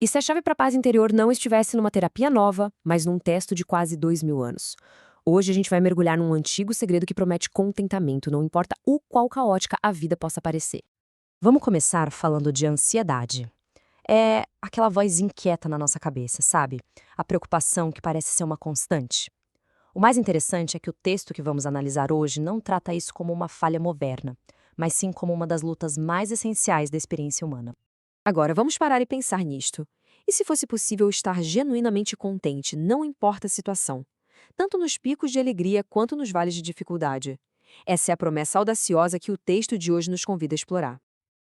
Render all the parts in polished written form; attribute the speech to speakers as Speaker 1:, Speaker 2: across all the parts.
Speaker 1: E se a chave para a paz interior não estivesse numa terapia nova, mas num texto de quase 2000 anos? Hoje a gente vai mergulhar num antigo segredo que promete contentamento, não importa o qual caótica a vida possa parecer.
Speaker 2: Vamos começar falando de ansiedade. É aquela voz inquieta na nossa cabeça, sabe? A preocupação que parece ser uma constante. O mais interessante é que o texto que vamos analisar hoje não trata isso como uma falha moderna, mas sim como uma das lutas mais essenciais da experiência humana.
Speaker 1: Agora, vamos parar e pensar nisto. E se fosse possível estar genuinamente contente, não importa a situação? Tanto nos picos de alegria quanto nos vales de dificuldade. Essa é a promessa audaciosa que o texto de hoje nos convida a explorar.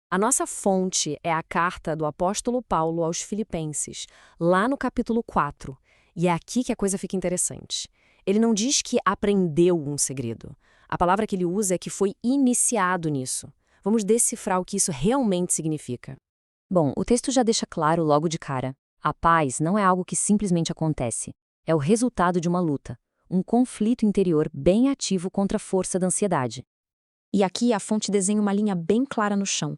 Speaker 1: A nossa fonte é a carta do apóstolo Paulo aos Filipenses, lá no capítulo 4. E é aqui que a coisa fica interessante. Ele não diz que aprendeu um segredo. A palavra que ele usa é que foi iniciado nisso. Vamos decifrar o que isso realmente significa.
Speaker 2: Bom, o texto já deixa claro logo de cara: a paz não é algo que simplesmente acontece. É o resultado de uma luta, um conflito interior bem ativo contra a força da ansiedade. E aqui a fonte desenha uma linha bem clara no chão.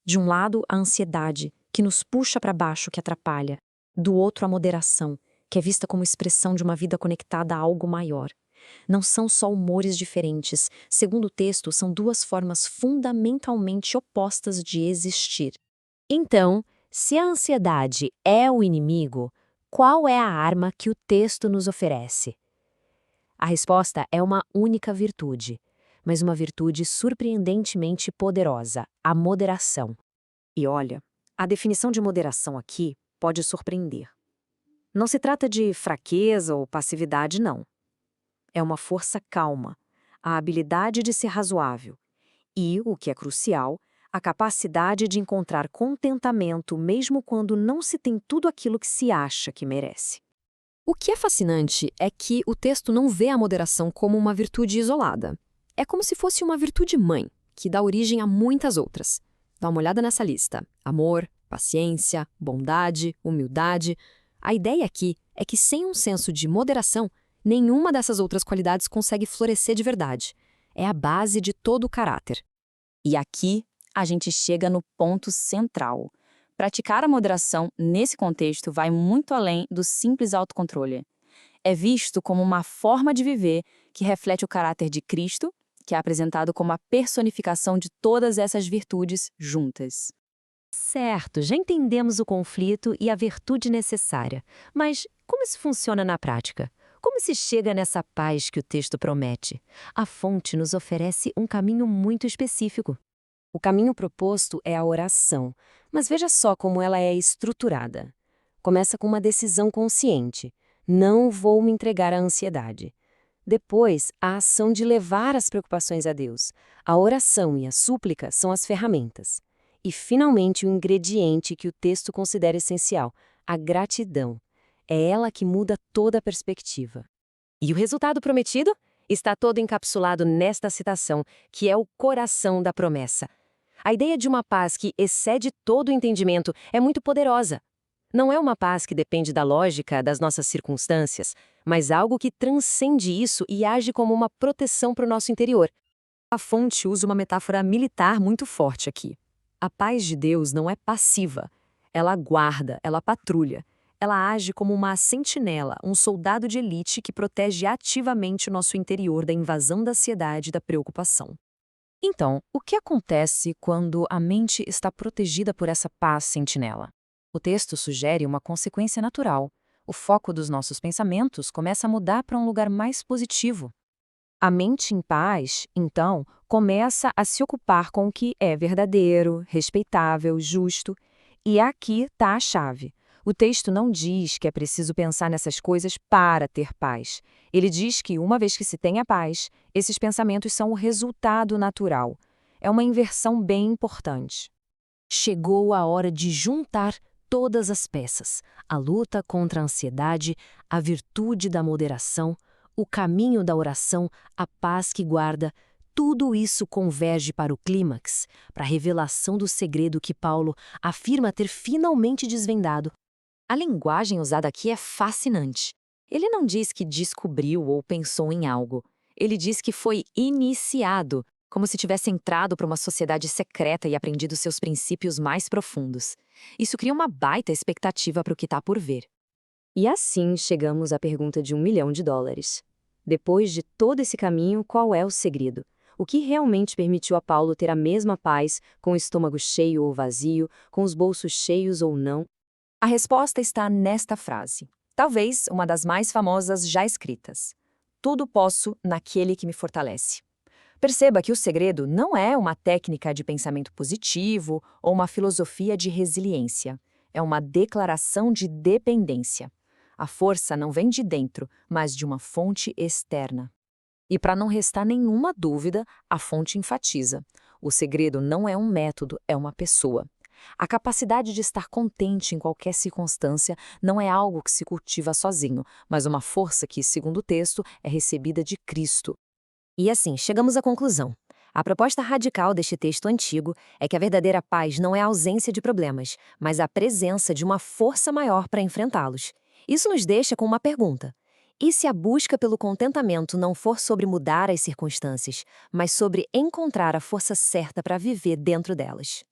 Speaker 2: De um lado, a ansiedade, que nos puxa para baixo, que atrapalha. Do outro, a moderação, que é vista como expressão de uma vida conectada a algo maior. Não são só humores diferentes. Segundo o texto, são duas formas fundamentalmente opostas de existir. Então, se a ansiedade é o inimigo, qual é a arma que o texto nos oferece? A resposta é uma única virtude, mas uma virtude surpreendentemente poderosa: a moderação. E olha, a definição de moderação aqui pode surpreender. Não se trata de fraqueza ou passividade, não. É uma força calma, a habilidade de ser razoável e, o que é crucial, a capacidade de encontrar contentamento mesmo quando não se tem tudo aquilo que se acha que merece. O que é fascinante é que o texto não vê a moderação como uma virtude isolada. É como se fosse uma virtude mãe, que dá origem a muitas outras. Dá uma olhada nessa lista: amor, paciência, bondade, humildade. A ideia aqui é que sem um senso de moderação, nenhuma dessas outras qualidades consegue florescer de verdade. É a base de todo o caráter. E aqui a gente chega no ponto central. Praticar a moderação, nesse contexto, vai muito além do simples autocontrole. É visto como uma forma de viver que reflete o caráter de Cristo, que é apresentado como a personificação de todas essas virtudes juntas.
Speaker 1: Certo, já entendemos o conflito e a virtude necessária. Mas como isso funciona na prática? Como se chega nessa paz que o texto promete? A fonte nos oferece um caminho muito específico. O caminho proposto é a oração, mas veja só como ela é estruturada. Começa com uma decisão consciente: não vou me entregar à ansiedade. Depois, a ação de levar as preocupações a Deus. A oração e a súplica são as ferramentas. E, finalmente, o ingrediente que o texto considera essencial: a gratidão. É ela que muda toda a perspectiva. E o resultado prometido? Está todo encapsulado nesta citação, que é o coração da promessa. A ideia de uma paz que excede todo o entendimento é muito poderosa. Não é uma paz que depende da lógica das nossas circunstâncias, mas algo que transcende isso e age como uma proteção para o nosso interior. A fonte usa uma metáfora militar muito forte aqui. A paz de Deus não é passiva. Ela guarda, ela patrulha. Ela age como uma sentinela, um soldado de elite que protege ativamente o nosso interior da invasão da ansiedade e da preocupação. Então, o que acontece quando a mente está protegida por essa paz sentinela? O texto sugere uma consequência natural. O foco dos nossos pensamentos começa a mudar para um lugar mais positivo. A mente em paz, então, começa a se ocupar com o que é verdadeiro, respeitável, justo. E aqui está a chave. O texto não diz que é preciso pensar nessas coisas para ter paz. Ele diz que, uma vez que se tem a paz, esses pensamentos são o resultado natural. É uma inversão bem importante. Chegou a hora de juntar todas as peças: a luta contra a ansiedade, a virtude da moderação, o caminho da oração, a paz que guarda. Tudo isso converge para o clímax, para a revelação do segredo que Paulo afirma ter finalmente desvendado. A linguagem usada aqui é fascinante. Ele não diz que descobriu ou pensou em algo. Ele diz que foi iniciado, como se tivesse entrado para uma sociedade secreta e aprendido seus princípios mais profundos. Isso cria uma baita expectativa para o que está por vir.
Speaker 2: E assim chegamos à pergunta de US$ 1 milhão. Depois de todo esse caminho, qual é o segredo? O que realmente permitiu a Paulo ter a mesma paz, com o estômago cheio ou vazio, com os bolsos cheios ou não?
Speaker 1: A resposta está nesta frase, talvez uma das mais famosas já escritas: tudo posso naquele que me fortalece. Perceba que o segredo não é uma técnica de pensamento positivo ou uma filosofia de resiliência. É uma declaração de dependência. A força não vem de dentro, mas de uma fonte externa. E para não restar nenhuma dúvida, a fonte enfatiza: o segredo não é um método, é uma pessoa. A capacidade de estar contente em qualquer circunstância não é algo que se cultiva sozinho, mas uma força que, segundo o texto, é recebida de Cristo.
Speaker 2: E assim, chegamos à conclusão. A proposta radical deste texto antigo é que a verdadeira paz não é a ausência de problemas, mas a presença de uma força maior para enfrentá-los. Isso nos deixa com uma pergunta: e se a busca pelo contentamento não for sobre mudar as circunstâncias, mas sobre encontrar a força certa para viver dentro delas?